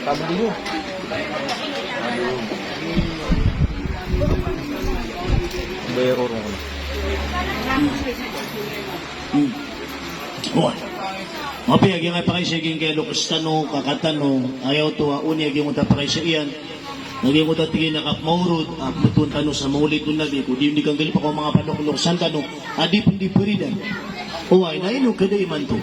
Sabi dulu. Bayar orang. Wah. Mapi agi nga pakay siging kay Lucas tanong kakatano ayaw to uni agi mo ta pakay sa iyan. Naging mo ta tingin nakap maurud mutun tanong sa maulit kun nabi kung di kang gali pa ko mga panok san tanong adi pundi puridan. Uway na ino kada iman to.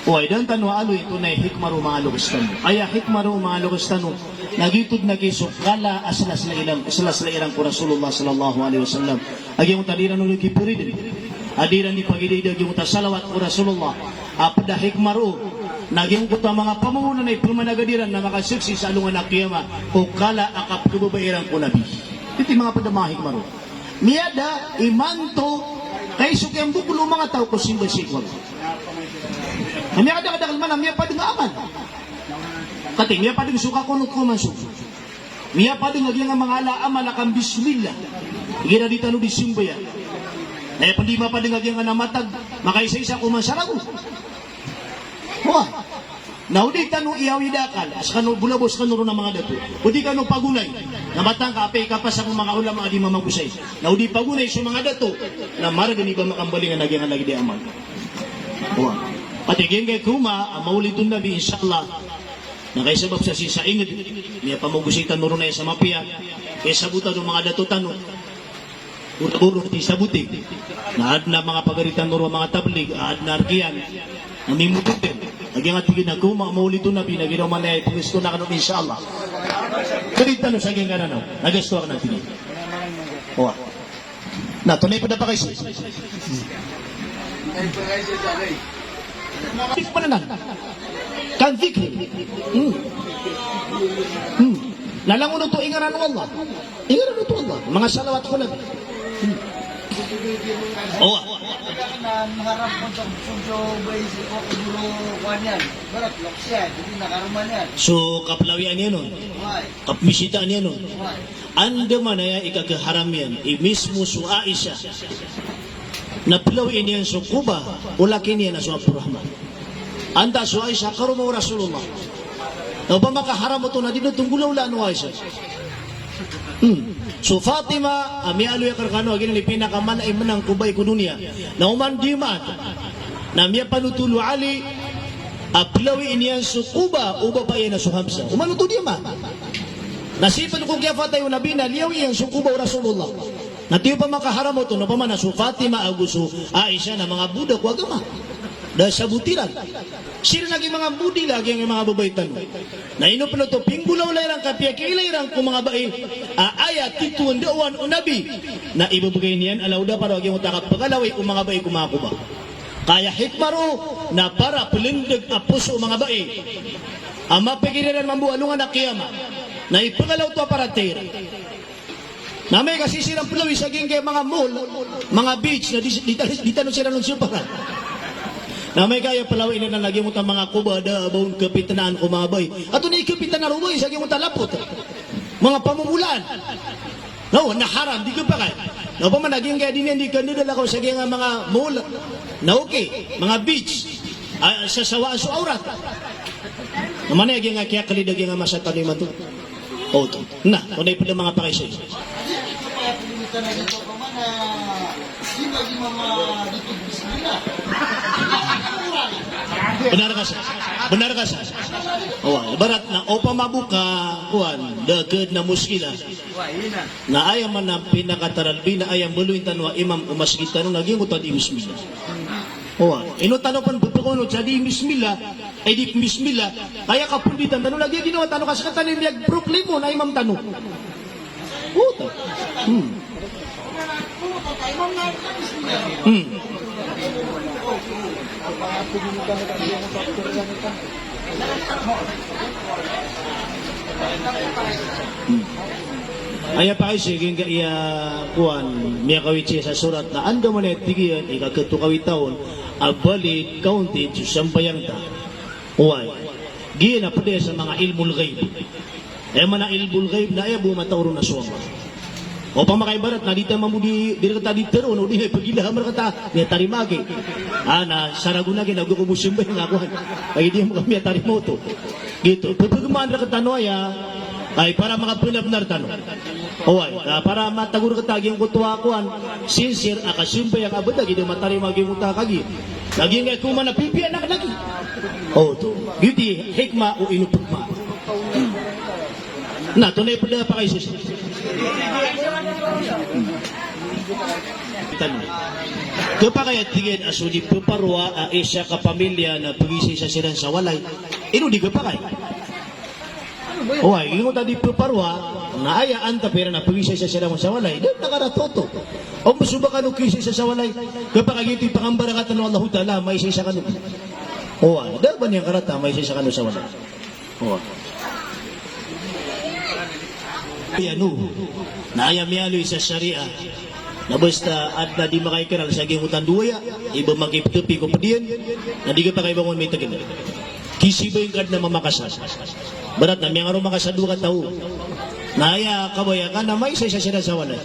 Uway dan tanong alo ito na hikmaru mga Lucas tanong. Aya hikmaru mga Lucas tanong nagitod na kisukala aslas na ilang ko Rasulullah sallallahu alaihi wasallam. Agi mo tadiran ulit kipuridan. Adiran di pagidid agi mo ta salawat ko Rasulullah. Apada hikmaru naging ko mga pamungunan ay pumanagadiran na makasuksi sa alungan na kiyama o kala akap kubabairan ko nabi. Iti mga padama hikmaru. Miyada imanto kay sukyang bukulo mga tao ko simba sikwag. Miya kadakadakal man miya pa aman. Kati miya pa suka kunot kumasuk. Miya pa lagi nga mga alaama lakang bismillah. Gira di tanu di simba ya. Kaya pandi mapading lagi nga namatag makaisa-isa kumasarago. Wah, naudi tanu iyawi dakal, as kanu bulabos kanu ng mga dato. Udi kanu pagulay, na batang kape kapas ang mga ulama di mamagusay. Naudi pagulay sa mga dato, na mara gani ba makambalingan nagyan lagi di aman. Wah, pati gengay kuma, maulitun nabi inshallah. Na kay sabab sa sisaingid, niya pamugusay tanuro na sa mapia, kay sabuta ng mga dato tanu. Uro ti sabuti. Naad na mga pagaritan nuro mga tablig, aad na arkiyan. Namimutin. Lagi nga tigin na kung maulito na binaginaw man ay pumisto na kanong inshallah. Kalita no sa geng na no. Nagasto ako ng tigin. Owa. Na, tunay pa na pa kayo. Tik pa na na. Kan zikri. Nalangon ito ingaran Allah. Ingaran ito Allah. Mga salawat ko lang. Oh, mengharap untuk sujo bayi si kok dulu kuanyan berat loksia jadi nakarumanyan so kaplawian yan nun kapmisitaan yan nun anda man ay ikakaharam yan mismo su Aisha na pilawin yan su Kuba ulakin yan na su Abdurrahman anda su Aisha karumaw Rasulullah na ba makaharam mo ito na dito tunggulaw laan o Aisha So Fatima, amialo ya karkano agin ni pinakaman ay menang kubay ko dunia. Na umandiman na miya panutulo Ali aplawi iniyan su Kuba uba pa yan na su Hamza. Umanuto dia ma. Nasipan ko kaya fatay nabi na liyaw iyan su Kuba Rasulullah. Natiyo pa makaharam mo to na pa man na su Fatima aguso Aisha na mga budak wa agama. Dahil sa butiran. Sila lagi mga budi lagi ang mga babaitan. Na ino pa to pinggulaw layrang kapiya kilayrang kung mga bae ayat tituan dawan o nabi na ibabagay niyan alaw da para wag yung takap pagalaway kung mga bae kumakuba. Kaya hikmaro na para pelindag apuso mga bae ang mapagiriran mambualungan na kiyama na ipagalaw to para tira. Na may kasisirang pulawi sa kay mga mall, mga beach na di tanong sila ng suparan. Na may kaya palawin na lagi mo ta mga kubada baon kapitanaan ko mga bay. Ato ni kapitan na rumoy sa mo talapot. Mga pamumulan. No, naharam di ko pa kay. No pa man naging kaya din hindi kanila ko sa mga mall. Na okay, mga beach. Sa sawa so aurat. Naman ay nga kaya kalidag nga masatan ni mato. Oh, to. Na, tunay pa mga pakisay. kaya pilitan na dito pa man di bagi mama dito bismillah. Benar ka sa oh, barat na o pamabuka kuan daged na muskila na ayam man na pinakataralbi na ayam buluin tanwa imam umasgit tanong naging utad bismillah oh ino tanong pan butukono jadi bismillah ay di bismillah kaya kapunditan tanong lagi ginawa tanong kasi katanin niyag proklimo na imam tanong puta Aya pa kasi kung iya kuan miya kawitsi sa surat na ando man tigiyan ikakatukawi taon abali counted sa sambayang ta uway giyan na pwede sa mga ilmul ghaib ay mana ilmul ghaib na ay bumatawro na suwama o pa makaibarat na dito mamudi dito kata dito no di pagila hamar kata niya tarimagi ana saraguna ginagkukubusin ba yung akuan ay di mo kami tarimoto Gitu. Pagkumaan na katanoya, ay para mga punap-nar tanong. Oy, para matagur katagi yung kutuakuan, sincere, akasumpay ang abad, lagi matari maging utakagi. Lagi nga kuman na pipi anak lagi. Oh, to. Beauty, hikma o inupugma. Na, tunay po na pa kayo siya. Tanong. Kapag kaya tingin aso di puparwa isya ka pamilya na pag-isay sa silang sa walay, ino di ka pa kayo. Oy, yung tadi puparwa, naayaan ta pera na pag-isay sa silang sa walay, di nakaratoto. O masubakan o kisay sa walay, kapag kaya ito pangambarangatan ng Allah Ta'ala, may isay sa kanong. Oy, dahil ba niyang karata, may isay sa kanong sa walay. Oy. Ano, naayam-yaloy sa syariah, na basta at na di makaikiral sa aging utang duwaya, iba magipitupi ko pa diyan, na di ka pa kayo bangon may tagin. Kisi ba yung kad na mamakasal? Barat na, may nga rin makasadu ka tao. Naaya kabaya ka na may isa siya sa walay.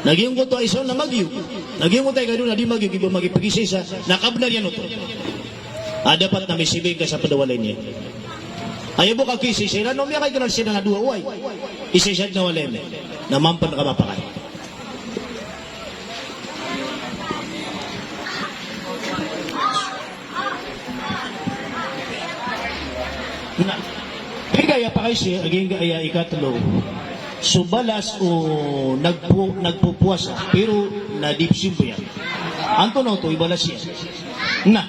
Naging ko to ay na magyo. Naging ko tayo ka doon na di magyo, iba magipag-isa, nakablar yan ito. Dapat na may sibig ka sa padawalay niya. Ayaw mo kakisi siya, no, may kayo sila na duwa, uway. Isa siya na walay mo, na mampan ka mapakay. Na, kaya pa kayo siya, aging kaya ikatlo, subalas o nagpupuasa, pero nadipsim po yan. Anto na ito, ibalas siya. Na,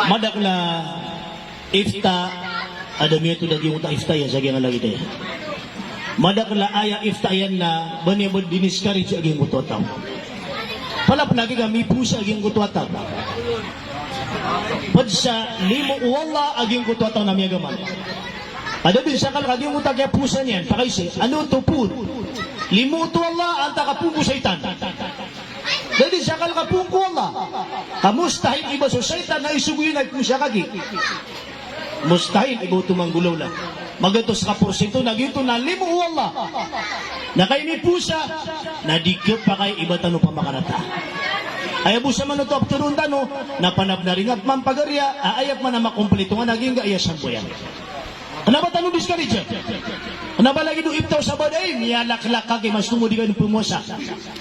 madak na ifta adami ito dagi mo ta ifta yan sa geng lagi tayo. Madak na aya ifta yan na banibod diniscourage aging mutotaw. Pala panagi kami pusa aging kutuataw. Pad sa limo wala aging kutuataw na miyagaman. Ada din sa kalaging mo tagya pusa niyan pakaisi ano to pud. Limo to wala ang takapugo sa itan. Dahil sa kalakapung ko Allah, mustahil iba sa saitan na isuguyin ay pusya kagi. Mustahil iba tumanggulaw lang. Magatos ka porsyento na gito na limo Allah. Na kayo ni pusa, na dikip pa kay iba tanong pamakarata. Ayaw po sa man ito apturun tano, na panab na rin at mampagarya, ayap man na makumplito nga naging gaaya sa buyan. Ano ba tanong discourage? Ano ba lagi doon iptaw sa baday? Niyalaklak ka kay mas tumudi ka ng pumuasa.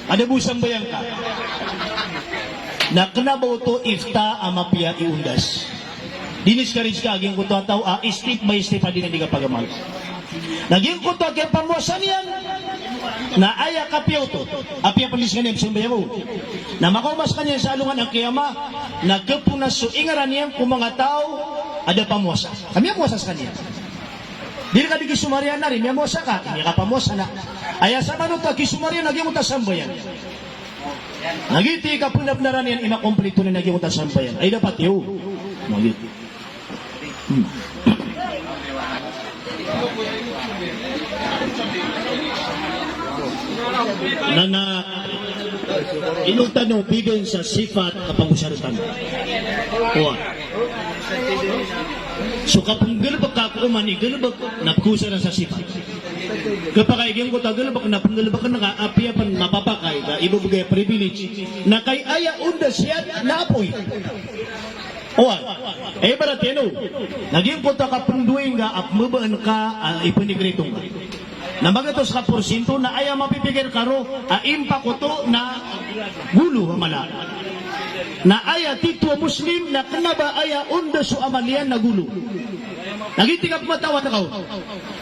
Ada busang bayang ka. Naknabaw to ifta amapya iundas. Diniscourage ka, aging kuto ataw, step by step pa din hindi ka pagamal. Naging kuto kay pamuasan yan, na aya kapyaw to. Apya panis ka niya, bayang ko. Na makumas ka niya sa alungan ang kiyama, nagkapunas so ingaran niya kung mga tao, ada pamuasa. Kami ang puasas ka niya. Dili ka di kisumarian na rin, may mosa ka, hindi ka pamosa na. Aya sa manuta, kisumarian, naging utasambayan. Nagiti ka punap na rin yan, inakomplito na naging utasambayan. Ay dapat yun. Nagiti. Na inong tanong, bigyan sa sifat kapangusarutan. Kuha. So kapag galabag ka ako umani, galabag napkusa na sa sifat. Kapag kaigin ko ta, galabag ka na ka-apya pan mapapakay, ka ibubugay privilege, na kay aya unda siya na apoy. Owan, barat yan o, naging ko ta kapunduin ka, apmabaan ka, ipanigritong ka. Na magatos ka porsinto na aya mapipigir karo, impa ko to na gulo mala. Na aya titwa Muslim na kanaba aya unda su amalian na gulo. Nagitingap matawa na kao.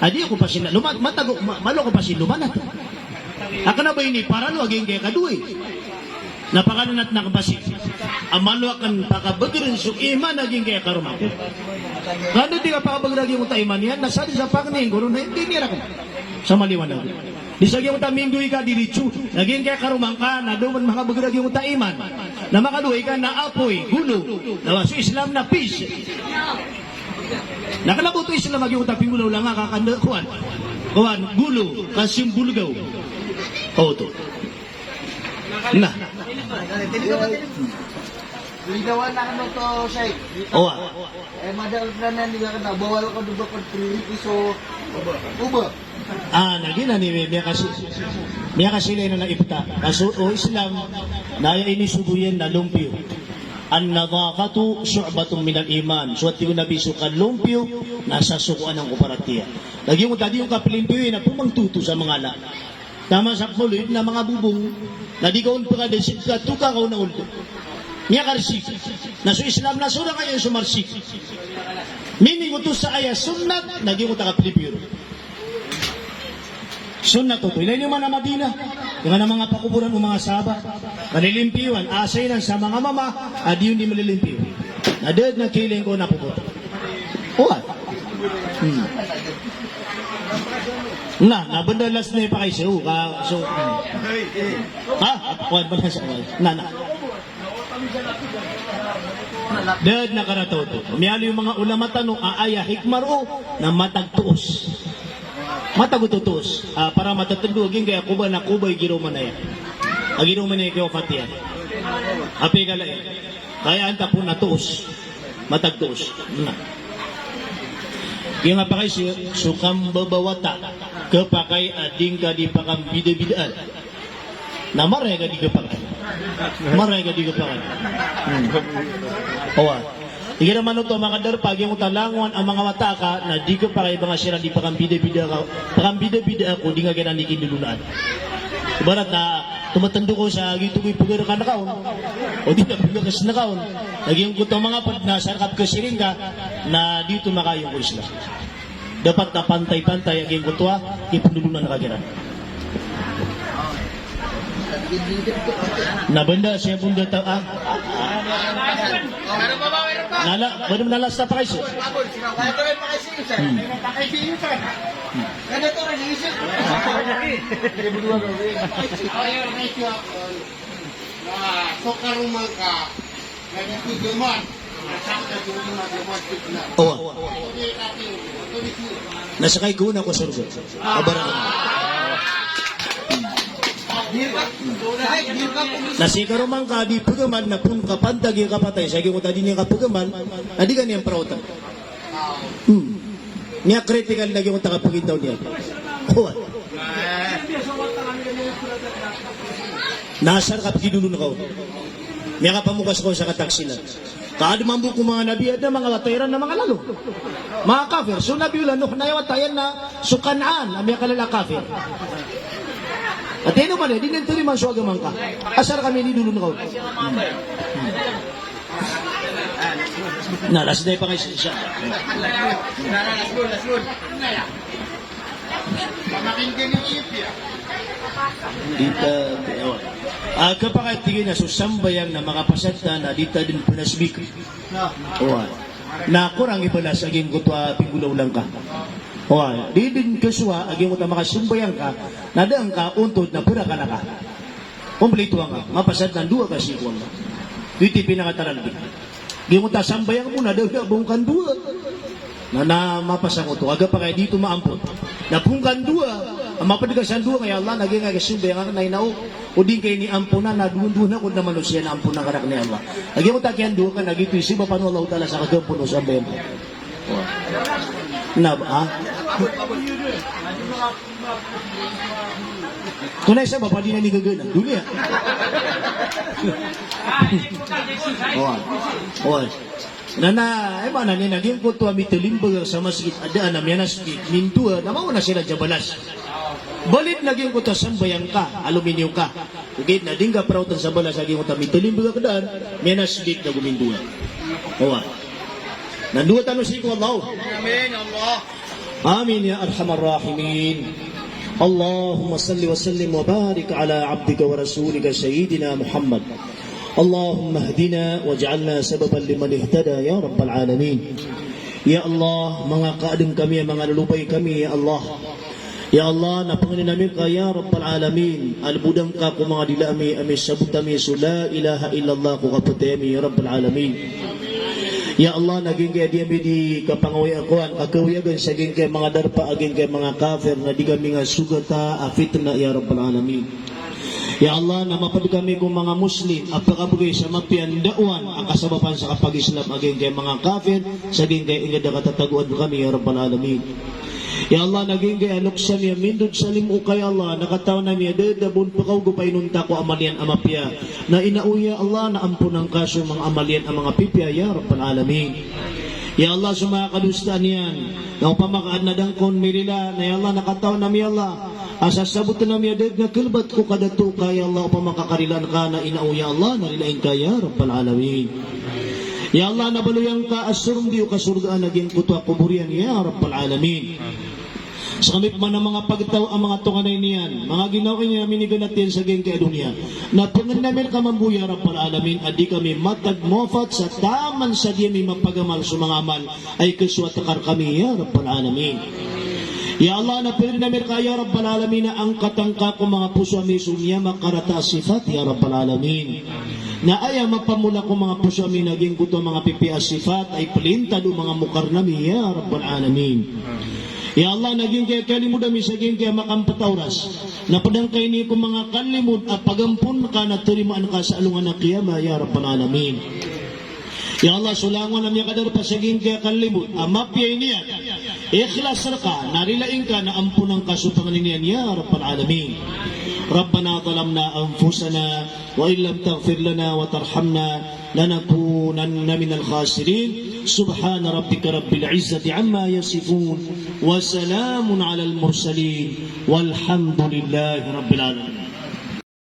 Adi ako pa sila matago malo ko pa sila lumanat. Akana ba ini para lo aging kay kaduy. Napakanan at nakabasik. Amalo akan pakabagirin su iman aging kay karuma. Kano di ka pakabagragi mo ta iman yan nasabi sa pagning guru na hindi nira ko. Sa maliwanag. Di sa gyud ta minggoy ka dirichu, naging kay karumang ka na duman makabagragi mo ta iman. Na makaduhay ka na apoy, gulo. Na so Islam na peace. Nakalabuto Islam agi utaping gulo lang kakanda kuan. Kuan gulo kasim bulgaw. To. Na. Ligawan na ano to, Shay. Madal na niya ka na, bawal ko duba ko 3 piso. Uba. Naging na ni Miya kasi na ipta. Kaso o Islam, naya ini subuyan na lumpio. an-nadhafatu syu'batun minal iman. So at yung nabi sukan lumpyo, nasa sukuan ng kuparatiya. Lagi mo tadi yung kapilimpyo na pumangtuto sa mga anak. Tama sa kulit na mga bubong, na di kaun pa ka desip ka, tuka kaun na ulto. Niya karsik. Na so Islam na sura kayo sumarsik. Meaning utos sa ayah sunnat, naging utak kapilimpyo. Sunnat to. Ilay naman na Madina. Yung na mga pakuburan ng mga sahabat. Kanilimpiwan. Asay na sa mga mama. Adi yun di malilimpiwan. Nadad na kiling ko na pupunta. Uwan. Nabundalas na yung pakay siya. So, ha? Uwan ba na siya? Na. Dad na karatoto. Umiyalo yung mga ulama tanong. Aaya hikmaro na matagtuos. Matagututos para matatandugin kaya kuba na kubay giruman na yan. Agiruman na yung katiyan. Api kalay. Kaya anta po natuos. Matagtuos. Kaya nga pa kayo siya, sukam babawata kapakay ading ka di pakam bida-bidaan. Na maray ka di kapakay. Maray ka di kapakay. Awa. Hindi naman ito mga kadarpag yung talanguan ang mga mata ka na di ko para ibang asira di pakambida-bida ako di nga ganang ikindulunan. Ibarat na tumatando ko sa gito ko'y pugar ka na kaon o di na pugar ka na kaon. Naging ko ito mga pag nasarkap ka siring ka na dito makayong ko isla. Dapat na pantay-pantay aging ko ito ipundulunan na kagiran. Nabanda siya bunda ta Nala, baru nalas na pa kayo. Nasakay ko na ko surga. Abaran. Nasikaro man ka di pagaman na pun kapantag yung kapatay sa ko tadi niya kapagaman adi ka niyang prautan niya critical lagi yung takapagitaw niya nasar ka pagkidulo na kao niya kapamukas ko sa kataksilan kaadumambo ko mga nabi at mga latayran na mga lalo mga kafir so nabi ulan no nayawatayan na sukanaan ang mga kalala kafir. At ano ba na, di nang man so agaman ka. Asar kami ni dulo na kaon. Nalas na pa kayo siya. Dita, kapag tingin na susambayang na mga pasata na dita din pinasbik. Na kurang ibalas aging kutwa pingulaw lang ka. Di din kaswa, aging mo ta makasumbayang ka, nadaan ka, untod na pura ka na ka. Kompleto nga, mapasad ng dua kasi ko nga. Dito pinakataralbi. Di mo ta sambayang mo, nadaan ka, bungkan dua. Na mapasa ko to, aga pa kaya dito maampot. Na bungkan dua, ang mapadigasan dua, kaya Allah, naging nga kasumbayang ka na inaw, o din kayo ni ampunan, na duwan-duwan ako na manusia na ampunan karak ni Allah. Aging mo ta kaya dua ka, nagito isiba pa no Allah tala sa kagampo no sambayan ko. Tunay sa bapa di na ni gagana. Dunia. Nana, mana ni naging ko to amitilimbaga sa masjid ada na mianas mintua na mao na sila jabalas. Balit naging ko to sambayang ka, aluminium ka. Ugit na dingga prautan sa balas naging ko to amitilimbaga kadaan mianas dik na gumindua. Nandua tanong si ko Allah. Amin Allah. Amin ya arhamar rahimin. Allahumma salli wa sallim wa barik ala abdika wa rasulika sayyidina Muhammad. Allahumma hdina waj'alna sababan liman ihtada ya rabbal alamin. Ya Allah, mga kaading kami, mga lulupay kami ya Allah. Ya Allah, napangin namin ka ya rabbal alamin. Albudang ka ko mga dilami ami sabut kami la ilaha illallah ko kapatemi ya rabbal alamin. Ya Allah, naging kaya di di kapangawi akuan, akawiyagan sa ging kay mga darpa, aging kay mga kafir, na di kami nga sugata, afitna, ya Rabbal Alamin. Ya Allah, na mapad kami kung mga Muslim, apakabugay sa mapian dawan, ang kasabapan sa kapag-Islam, aging kay mga kafir, sa ging kay ingada katataguan kami, ya Rabbal Alamin. Ya Allah, naging kay aluksan niya, mindod sa limu kay Allah, nakataw na niya, dadabon pakaw gupay nunta ko amalian amapya, na inauya Allah, na ampun ang kaso mga amalian ang mga pipya, ya Rabbal Alamin. Ya Allah, sumakadustaan yan, na upamakaan na dangkon mirila, na ya Allah, nakataw na mi Allah, asasabot na mi adag na kilbat ko kadato kay Allah, upamakakarilan ka na inauya Allah, narilain ka, ya Rabbal Alamin. Ya Allah, nabaluyang ka asurum diyo kasurgaan naging kutwa kuburian, ya Rabbal Alamin. Sa kamit man ng mga pagtaw ang mga tunganay niyan, mga ginawa niya minigan natin sa geng kay dunia. Napungan namin kamambuya Rabbal Alamin, adi kami matagmofat sa taman sa diya may mapagamal sa mga amal, ay kaswatakar kami, ya Rabbal Alamin. Ya Allah, napirin namin kaya Rabbal Alamin na ang katangka ko mga puso amin sunya makarata sifat, ya Rabbal Alamin. Na aya mapamula ko mga puso amin naging kuto mga pipi sifat ay pelintad o mga mukar nami, ya Rabbal Alamin. Ya Allah, naging kaya kalimod kami sa geng kaya makampatauras. Napadang kayo niyo kung mga kalimod at pagampun ka na turimaan ka sa alungan na kiyama, ya Rabbal Alamin. Ya Allah, sulangon na niya kadar pa sa geng kaya kalimod. Amapyay niya, ikhlas ka, narilain ka na ampunang kasupangan niyan, ya Rabbal Alamin. ربنا ظلمنا أنفسنا وإن لم تغفر لنا وترحمنا لنكونن من الخاسرين سبحان ربك رب العزة عما يصفون وسلام على المرسلين والحمد لله رب العالمين.